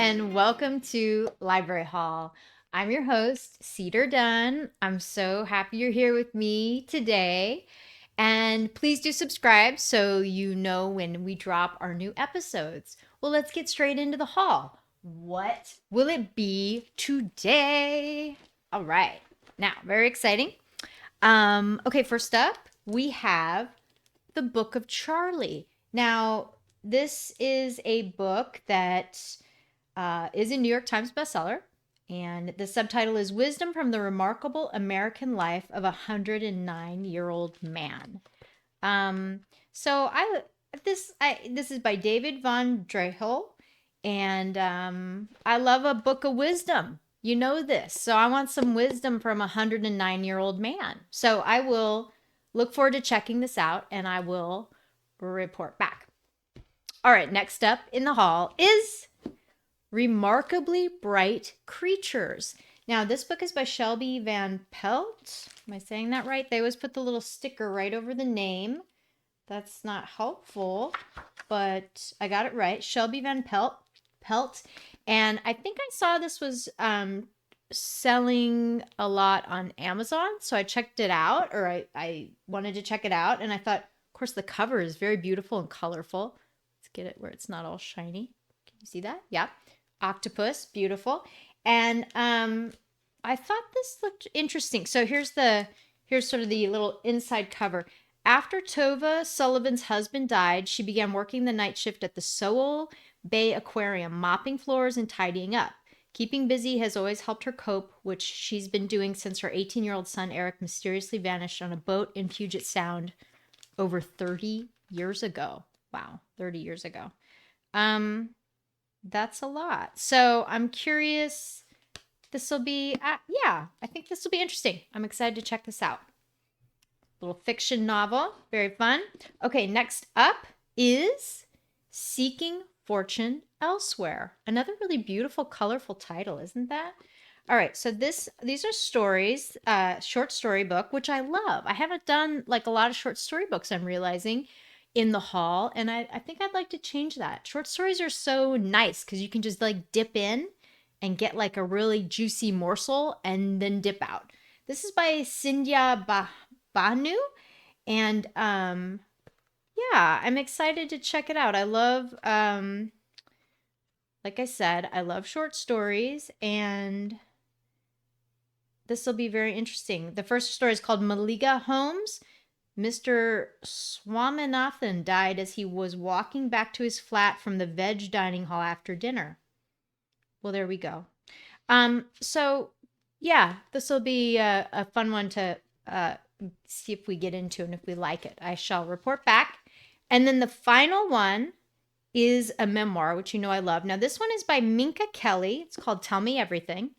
and welcome to Library Hall. I'm your host, Cedar Dunn. I'm so happy you're here with me today. And please do subscribe so you know when we drop our new episodes. Well, let's get straight into the hall. What will it be today? All right. Now, very exciting. Okay, first up, we have The Book of Charlie. Now, this is a book that is a New York Times bestseller, and the subtitle is Wisdom from the Remarkable American Life of a 109-Year-Old Man. Um, so this is by David von Drehel, and I love a book of wisdom. You know this, so I want some wisdom from a 109-year-old man. So I will look forward to checking this out, and I will report back. All right, next up in the hall is Remarkably Bright Creatures. Now, this book is by Shelby Van Pelt. Am I saying that right? They always put the little sticker right over the name. That's not helpful, but I got it right. Shelby Van Pelt. And I think I saw this was selling a lot on Amazon. So I checked it out, or I wanted to check it out. And I thought, of course, the cover is very beautiful and colorful. Let's get it where it's not all shiny. Can you see that? Yeah. Octopus, beautiful. And I thought this looked interesting. So here's sort of the little inside cover. After Tova Sullivan's husband died, she began working the night shift at the Sewell Bay Aquarium, mopping floors and tidying up. Keeping busy has always helped her cope, which she's been doing since her 18-year-old son Eric mysteriously vanished on a boat in Puget Sound over 30 years ago. Wow, 30 years ago. That's a lot. So I'm curious. This will be, yeah, I think this will be interesting. I'm excited to check this out. Little fiction novel, very fun. Okay, next up is Seeking Fortune Elsewhere. Another really beautiful, colorful title, isn't that? All right, so these are stories, short story book, which I love. I haven't done like a lot of short story books, I'm realizing, in the hall, and I think I'd like to change that. Short stories are so nice because you can just like dip in and get like a really juicy morsel and then dip out. This is by Sindhya Banu, and yeah, I'm excited to check it out. I love like I said, I love short stories, and this will be very interesting. The first story is called Maliga Homes. Mr. Swaminathan died as he was walking back to his flat from the veg dining hall after dinner. Well, there we go. So yeah, this will be a fun one to see if we get into and if we like it. I shall report back. And then the final one is a memoir, which you know I love. Now, this one is by Minka Kelly. It's called Tell Me Everything.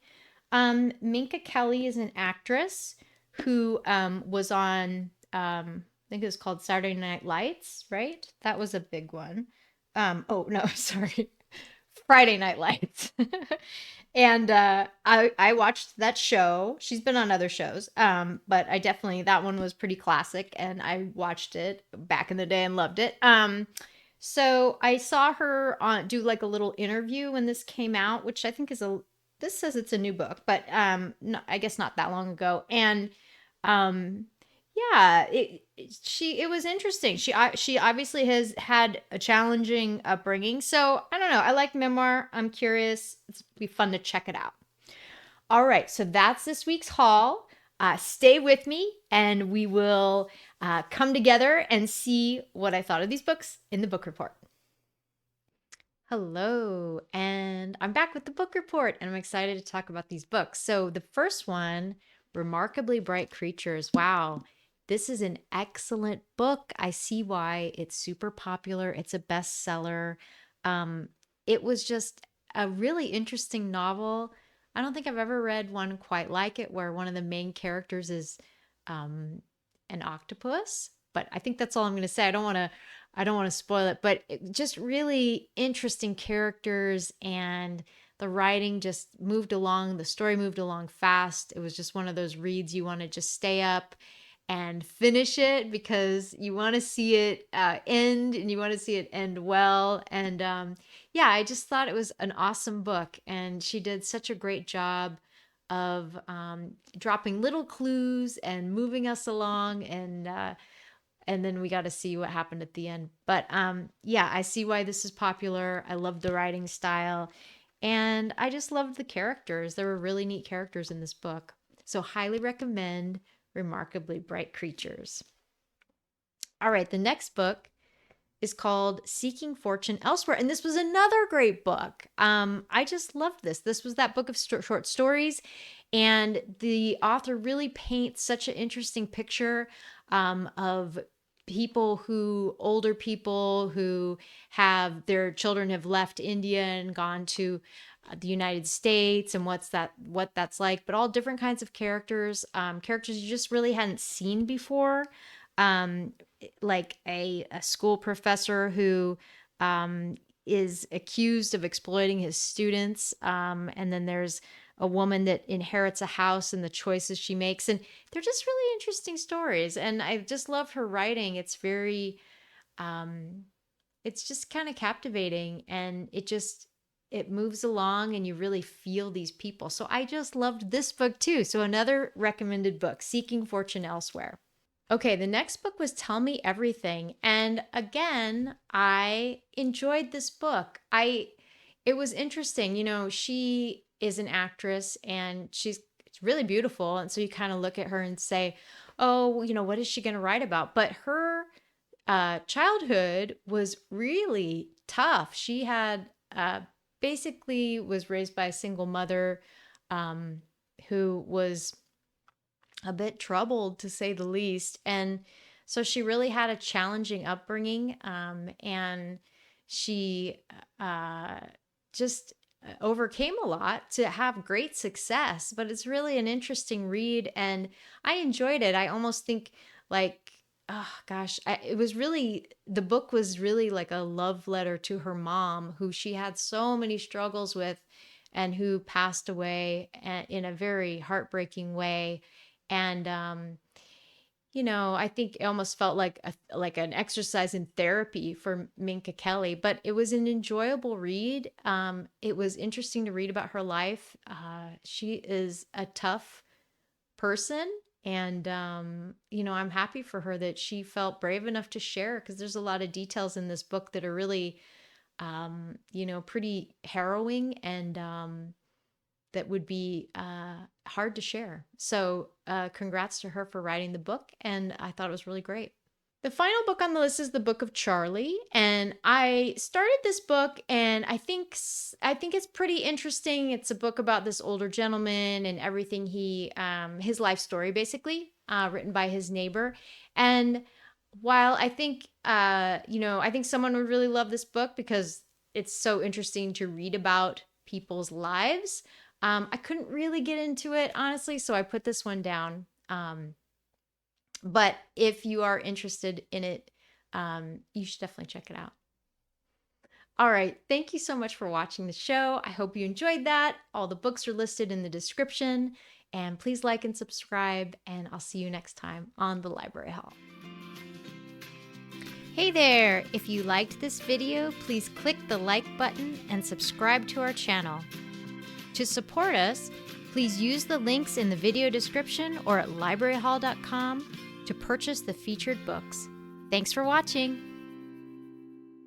Minka Kelly is an actress who was on, I think it was called Saturday Night Lights, right? That was a big one. Oh, no, sorry. Friday Night Lights. And I watched that show. She's been on other shows, but I definitely, that one was pretty classic, and I watched it back in the day and loved it. So I saw her do like a little interview when this came out, which I think is this says it's a new book, but no, I guess not that long ago. And yeah, it was interesting. She obviously has had a challenging upbringing. So I don't know. I like memoir. I'm curious. It's be fun to check it out. All right, so that's this week's haul. Stay with me, and we will come together and see what I thought of these books in the book report. Hello, and I'm back with the book report, and I'm excited to talk about these books. So the first one, Remarkably Bright Creatures. Wow, this is an excellent book. I see why it's super popular. It's a bestseller. It was just a really interesting novel. I don't think I've ever read one quite like it, where one of the main characters is an octopus. But I think that's all I'm going to say. I don't want to spoil it, but just really interesting characters, and the writing just moved along. The story moved along fast. It was just one of those reads you want to just stay up and finish it because you want to see it end, and you want to see it end well. And yeah, I just thought it was an awesome book. And she did such a great job of dropping little clues and moving us along. And then we got to see what happened at the end. But yeah, I see why this is popular. I love the writing style. And I just loved the characters. There were really neat characters in this book. So, highly recommend Remarkably Bright Creatures. All right, the next book is called Seeking Fortune Elsewhere. And this was another great book. I just loved this. This was that book of short stories. And the author really paints such an interesting picture of older people who have their children have left India and gone to the United States, and what that's like, but all different kinds of characters, characters you just really hadn't seen before, um, like a school professor who is accused of exploiting his students, and then there's a woman that inherits a house and the choices she makes, and they're just really interesting stories. And I just love her writing. It's very it's just kind of captivating, and it moves along and you really feel these people. So I just loved this book too. So another recommended book, Seeking Fortune Elsewhere. Okay, the next book was Tell Me Everything. And again, I enjoyed this book. It was interesting. She is an actress and she's really beautiful. And so you kind of look at her and say, oh, what is she going to write about? But her childhood was really tough. She had basically was raised by a single mother who was a bit troubled, to say the least. And so she really had a challenging upbringing, and she just overcame a lot to have great success. But it's really an interesting read, and I enjoyed it. I almost think like, oh gosh, the book was really like a love letter to her mom, who she had so many struggles with and who passed away in a very heartbreaking way. And I think it almost felt like an exercise in therapy for Minka Kelly, but it was an enjoyable read. It was interesting to read about her life. She is a tough person, and I'm happy for her that she felt brave enough to share, because there's a lot of details in this book that are really pretty harrowing, and that would be hard to share. So congrats to her for writing the book, and I thought it was really great. The final book on the list is the Book of Charlie, and I started this book, and I think it's pretty interesting. It's a book about this older gentleman and everything his life story, basically, written by his neighbor. And while I think I think someone would really love this book because it's so interesting to read about people's lives, I couldn't really get into it, honestly, so I put this one down. But if you are interested in it, you should definitely check it out. All right. Thank you so much for watching the show. I hope you enjoyed that. All the books are listed in the description. And please like and subscribe. And I'll see you next time on the Library Hall. Hey there! If you liked this video, please click the like button and subscribe to our channel. To support us, please use the links in the video description or at libraryhall.com to purchase the featured books. Thanks for watching!